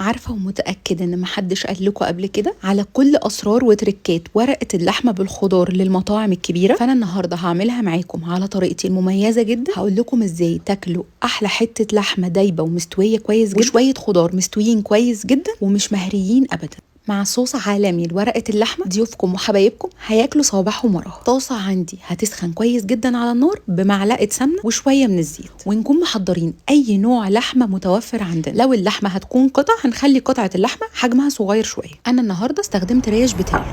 عارفة ومتأكدة ان محدش قال لكم قبل كده على كل اسرار وتركات ورقة اللحمة بالخضار للمطاعم الكبيرة. فانا النهاردة هعملها معاكم على طريقتي المميزة جدا. هقول لكم ازاي تاكلوا احلى حتة لحمة دايبة ومستوية كويس جدا، وشوية خضار مستويين كويس جدا ومش مهريين ابدا، مع صوص عالمي لورقة اللحمة. ضيوفكم وحبايبكم هياكلوا صوابعهم وراها. طاسة عندي هتسخن كويس جدا على النار بمعلقة سمنة وشوية من الزيت، ونكون محضرين أي نوع لحمة متوفر عندنا. لو اللحمة هتكون قطع هنخلي قطعة اللحمة حجمها صغير شوية. أنا النهاردة استخدمت ريش بتاعي.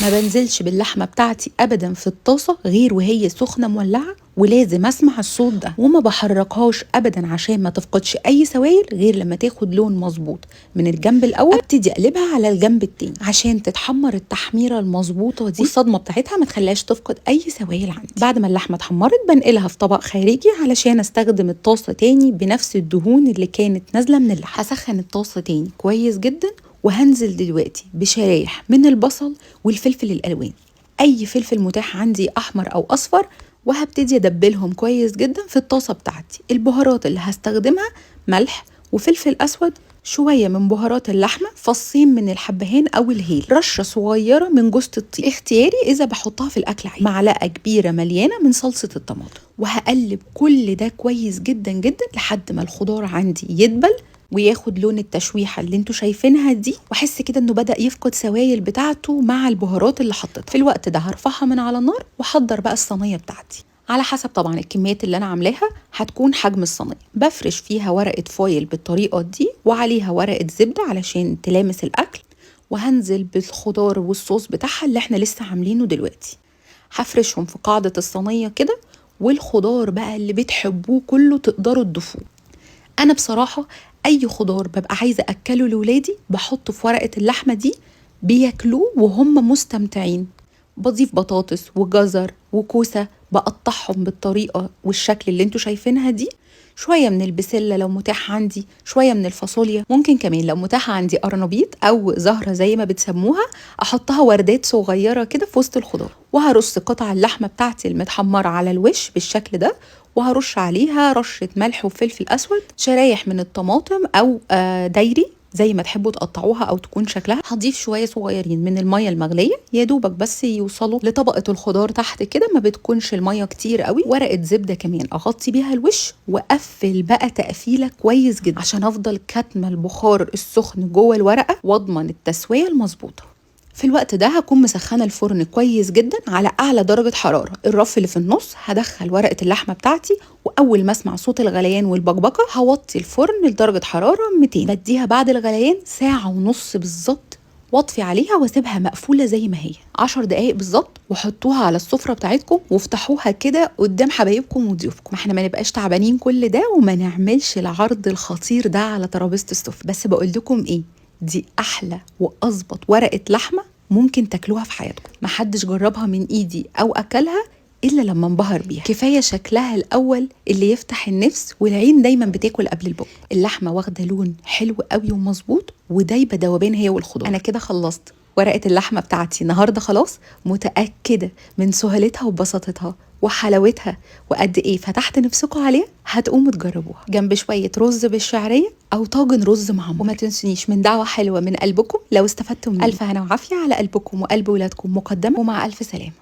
ما بنزلش باللحمة بتاعتي أبدا في الطاسة غير وهي سخنة مولعة، ولازم أسمع الصوت ده، وما بحركهاش أبدا عشان ما تفقدش أي سوائل غير لما تاخد لون مظبوط من الجنب الأول. أبتدي أقلبها على الجنب التاني عشان تتحمر التحميرة المظبوطة دي، والصدمة بتاعتها ما تخليهاش تفقد أي سوائل عندي. بعد ما اللحمة اتحمرت بنقلها في طبق خارجي علشان أستخدم الطاسة تاني بنفس الدهون اللي كانت نازلة من اللحمة. هسخن الطاسة تاني كويس جدا، وهنزل دلوقتي بشرايح من البصل والفلفل الألوان، أي فلفل متاح عندي أحمر أو أصفر، وهبتدي أدبلهم كويس جدا في الطاسة بتاعتي. البهارات اللي هستخدمها ملح وفلفل أسود، شوية من بهارات اللحمة، فصين من الحبهان أو الهيل، رشة صغيرة من جوز الطيب اختياري إذا بحطها في الأكل عادي، معلقة كبيرة مليانة من صلصة الطماطم. وهقلب كل ده كويس جدا جدا لحد ما الخضار عندي يدبل وياخد لون التشويحه اللي انتوا شايفينها دي، واحس كده انه بدأ يفقد سوائل بتاعته مع البهارات اللي حطيتها. في الوقت ده هرفعها من على النار واحضر بقى الصينيه بتاعتي على حسب طبعا الكميات اللي انا عاملاها هتكون حجم الصينيه. بفرش فيها ورقه فويل بالطريقه دي وعليها ورقه زبده علشان تلامس الاكل، وهنزل بالخضار والصوص بتاعها اللي احنا لسه عاملينه دلوقتي. هفرشهم في قاعده الصينيه كده، والخضار بقى اللي بتحبوه كله تقدروا تضيفوه. انا بصراحه اي خضار ببقى عايزه اكله لولادي بحطه في ورقه اللحمه دي، بياكلوه وهم مستمتعين. بضيف بطاطس وجزر وكوسه، بقطعهم بالطريقه والشكل اللي انتوا شايفينها دي، شويه من البسله لو متاح عندي، شويه من الفاصوليا، ممكن كمان لو متاح عندي قرنبيط او زهره زي ما بتسموها احطها وردات صغيره كده في وسط الخضار. وهرص قطع اللحمه بتاعتي المتحمره على الوش بالشكل ده، وهرش عليها رشة ملح وفلفل أسود، شرايح من الطماطم أو دايري زي ما تحبوا تقطعوها أو تكون شكلها. هضيف شوية صغيرين من المية المغلية يا دوبك بس يوصلوا لطبقة الخضار تحت كده، ما بتكونش المية كتير قوي. ورقة زبدة كمان أغطي بيها الوش، وأقفل بقى تقفيلة كويس جدا عشان أفضل كاتمة البخار السخن جوه الورقة وأضمن التسوية المظبوطة. في الوقت ده هكون مسخنه الفرن كويس جدا على اعلى درجه حراره. الرف اللي في النص هدخل ورقه اللحمه بتاعتي، واول ما اسمع صوت الغليان والبقبقه هوطي الفرن لدرجه حراره 200. بديها بعد الغليان ساعه ونص بالظبط، واطفي عليها واسيبها مقفوله زي ما هي 10 دقايق بالظبط، وحطوها على السفره بتاعتكم وافتحوها كده قدام حبايبكم وضيوفكم. احنا ما نبقاش تعبانين كل ده وما نعملش العرض الخطير ده على ترابيزه السفره. بس بقول لكم ايه، دي احلى واظبط ورقه لحمه ممكن تاكلوها في حياتكم. محدش جربها من ايدي او اكلها الا لما انبهر بيها. كفايه شكلها الاول اللي يفتح النفس، والعين دايما بتاكل قبل البق. اللحمه واخده لون حلو قوي ومظبوط ودايبه دوبان هي والخضار. انا كده خلصت ورقه اللحمه بتاعتي النهارده خلاص. متاكده من سهولتها وبساطتها وحلاوتها وقد ايه فتحت نفسكم عليها. هتقوموا تجربوها جنب شويه رز بالشعريه او طاجن رز معمر. وما تنسونيش من دعوه حلوه من قلبكم لو استفدتم مني. الف هنا وعافيه على قلبكم وقلب ولادكم مقدما، ومع الف سلامه.